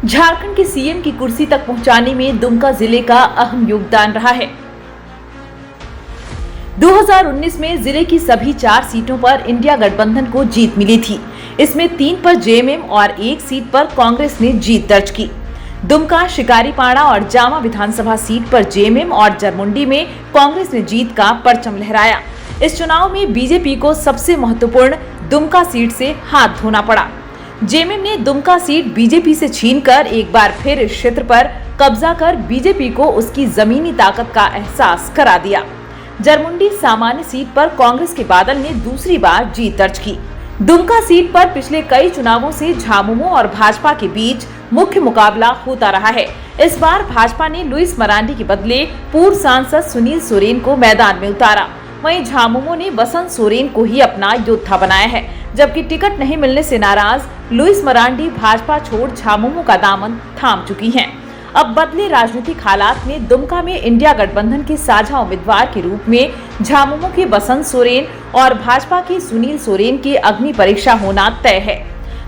झारखंड के सीएम की कुर्सी तक पहुंचाने में दुमका जिले का अहम योगदान रहा है। 2019 में जिले की सभी 4 सीटों पर इंडिया गठबंधन को जीत मिली थी। इसमें 3 पर जेएमएम और 1 सीट पर कांग्रेस ने जीत दर्ज की। दुमका, शिकारीपाड़ा और जामा विधानसभा सीट पर जेएमएम और जरमुंडी में कांग्रेस ने जीत का परचम लहराया। इस चुनाव में बीजेपी को सबसे महत्वपूर्ण दुमका सीट से हाथ धोना पड़ा। जेएमएम ने दुमका सीट बीजेपी से छीनकर एक बार फिर इस क्षेत्र पर कब्जा कर बीजेपी को उसकी जमीनी ताकत का एहसास करा दिया। जरमुंडी सामान्य सीट पर कांग्रेस के बादल ने दूसरी बार जीत दर्ज की। दुमका सीट पर पिछले कई चुनावों से झामुमो और भाजपा के बीच मुख्य मुकाबला होता रहा है। इस बार भाजपा ने लुइस मरांडी के बदले पूर्व सांसद सुनील सोरेन को मैदान में उतारा। वहीं झामुमो ने बसंत सोरेन को ही अपना योद्धा बनाया है, जबकि टिकट नहीं मिलने से नाराज लुइस मरांडी भाजपा छोड़ झामुमो का दामन थाम चुकी हैं। अब बदले राजनीतिक हालात में दुमका में इंडिया गठबंधन के साझा उम्मीदवार के रूप में झामुमो के बसंत सोरेन और भाजपा के सुनील सोरेन की अग्नि परीक्षा होना तय है।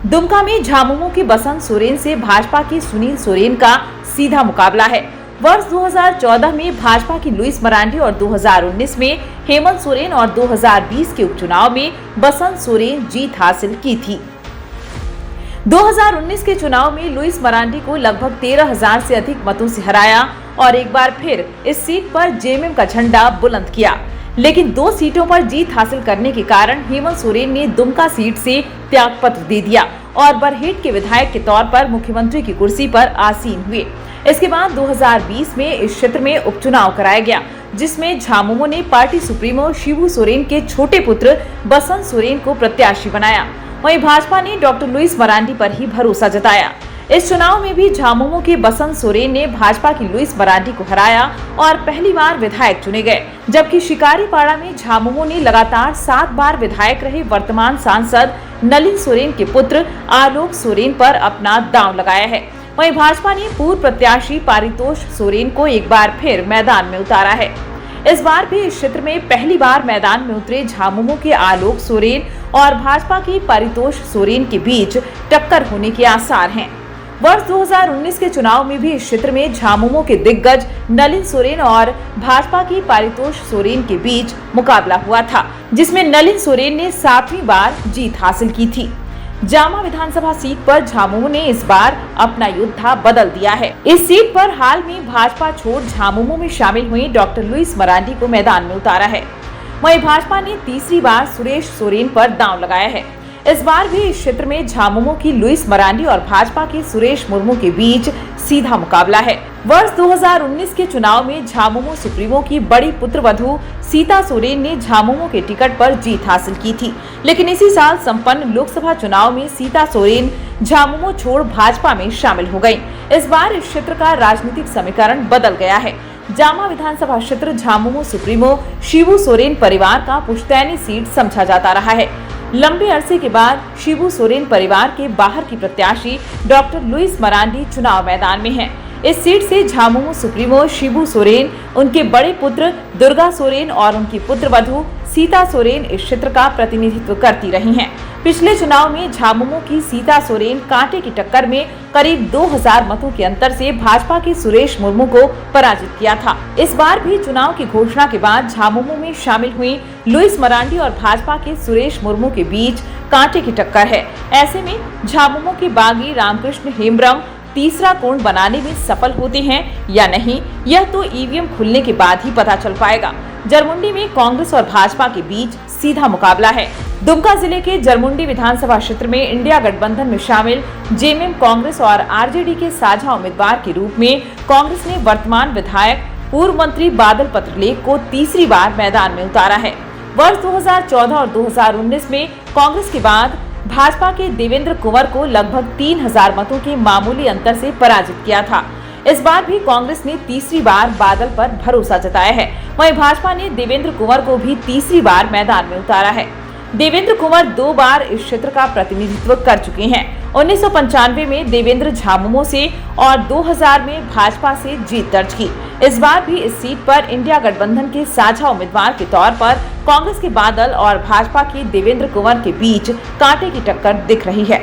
दुमका में झामुमो के बसंत सोरेन से भाजपा के सुनील सोरेन का सीधा मुकाबला है। वर्ष 2014 में भाजपा की लुइस मरांडी और 2019 में हेमंत सोरेन और 2020 के उपचुनाव में बसंत सोरेन जीत हासिल की थी। 2019 के चुनाव में लुइस मरांडी को लगभग 13,000 से अधिक मतों से हराया और एक बार फिर इस सीट पर जेएमएम का झंडा बुलंद किया। लेकिन 2 सीटों पर जीत हासिल करने के कारण हेमंत सोरेन ने दुमका सीट से त्यागपत्र दे दिया और बरहेट के विधायक के तौर पर मुख्यमंत्री की कुर्सी पर आसीन हुए। इसके बाद 2020 में इस क्षेत्र में उपचुनाव कराया गया, जिसमें झामुमो ने पार्टी सुप्रीमो शिबू सोरेन के छोटे पुत्र बसंत सोरेन को प्रत्याशी बनाया। वहीं भाजपा ने डॉक्टर लुइस मरांडी पर ही भरोसा जताया। इस चुनाव में भी झामुमो के बसंत सोरेन ने भाजपा की लुइस मरांडी को हराया और पहली बार विधायक चुने गए, जबकि शिकारीपाड़ा में झामुमो ने लगातार 7 बार विधायक रहे वर्तमान सांसद नलिन सोरेन के पुत्र आलोक सोरेन पर अपना दांव लगाया है। वहीं भाजपा ने पूर्व प्रत्याशी पारितोष सोरेन को एक बार फिर मैदान में उतारा है। इस बार भी इस क्षेत्र में पहली बार मैदान में उतरे झामुमो के आलोक सोरेन और भाजपा की पारितोष सोरेन के बीच टक्कर होने के आसार हैं। वर्ष 2019 के चुनाव में भी इस क्षेत्र में झामुमो के दिग्गज नलिन सोरेन और भाजपा की पारितोष सोरेन के बीच मुकाबला हुआ था, जिसमें नलिन सोरेन ने 7वीं बार जीत हासिल की थी। जामा विधानसभा सीट पर झामुमो ने इस बार अपना योद्धा बदल दिया है। इस सीट पर हाल में भाजपा छोड़ झामुमो में शामिल हुई डॉक्टर लुइस मरांडी को मैदान में उतारा है। वहीं भाजपा ने तीसरी बार सुरेश सोरेन पर दांव लगाया है। इस बार भी इस क्षेत्र में झामुमो की लुइस मरांडी और भाजपा के सुरेश मुर्मू के बीच सीधा मुकाबला है। वर्ष 2019 के चुनाव में झामुमो सुप्रीमो की बड़ी पुत्रवधू सीता सोरेन ने झामुमो के टिकट पर जीत हासिल की थी, लेकिन इसी साल संपन्न लोकसभा चुनाव में सीता सोरेन झामुमो छोड़ भाजपा में शामिल हो गयी। इस बार इस क्षेत्र का राजनीतिक समीकरण बदल गया है। जामा विधानसभा क्षेत्र झामुमो सुप्रीमो शिबू सोरेन परिवार का पुश्तैनी सीट समझा जाता रहा है। लंबे अरसे के बाद शिबू सोरेन परिवार के बाहर की प्रत्याशी डॉक्टर लुइस मरांडी चुनाव मैदान में हैं। इस सीट से झामुमो सुप्रीमो शिबू सोरेन, उनके बड़े पुत्र दुर्गा सोरेन और उनकी पुत्रवधू सीता सोरेन इस क्षेत्र का प्रतिनिधित्व करती रही हैं। पिछले चुनाव में झामुमो की सीता सोरेन कांटे की टक्कर में करीब 2000 मतों के अंतर से भाजपा के सुरेश मुर्मू को पराजित किया था। इस बार भी चुनाव की घोषणा के बाद झामुमो में शामिल हुई लुइस मरांडी और भाजपा के सुरेश मुर्मू के बीच कांटे की टक्कर है। ऐसे में झामुमो के बागी रामकृष्ण हेम्ब्रम तीसरा कोण बनाने में सफल होते हैं या नहीं, यह तो ईवीएम खुलने के बाद ही पता चल पाएगा। जरमुंडी में कांग्रेस और भाजपा के बीच सीधा मुकाबला है। दुमका जिले के जरमुंडी विधानसभा क्षेत्र में इंडिया गठबंधन में शामिल जेएमएम, कांग्रेस और आरजेडी के साझा उम्मीदवार के रूप में कांग्रेस ने वर्तमान विधायक पूर्व मंत्री बादल पत्रलेख को तीसरी बार मैदान में उतारा है। वर्ष 2014 और 2019 में कांग्रेस के बाद भाजपा के देवेंद्र कुंवर को लगभग 3000 मतों के मामूली अंतर से पराजित किया था। इस बार भी कांग्रेस ने तीसरी बार बादल पर भरोसा जताया है। वहीं भाजपा ने देवेंद्र कुंवर को भी तीसरी बार मैदान में उतारा है। देवेंद्र कुंवर 2 बार इस क्षेत्र का प्रतिनिधित्व कर चुके हैं। 1995 में देवेंद्र झामुमो से और 2000 में भाजपा से जीत दर्ज की। इस बार भी इस सीट पर इंडिया गठबंधन के साझा उम्मीदवार के तौर पर कांग्रेस के बादल और भाजपा के देवेंद्र कुंवर के बीच कांटे की टक्कर दिख रही है।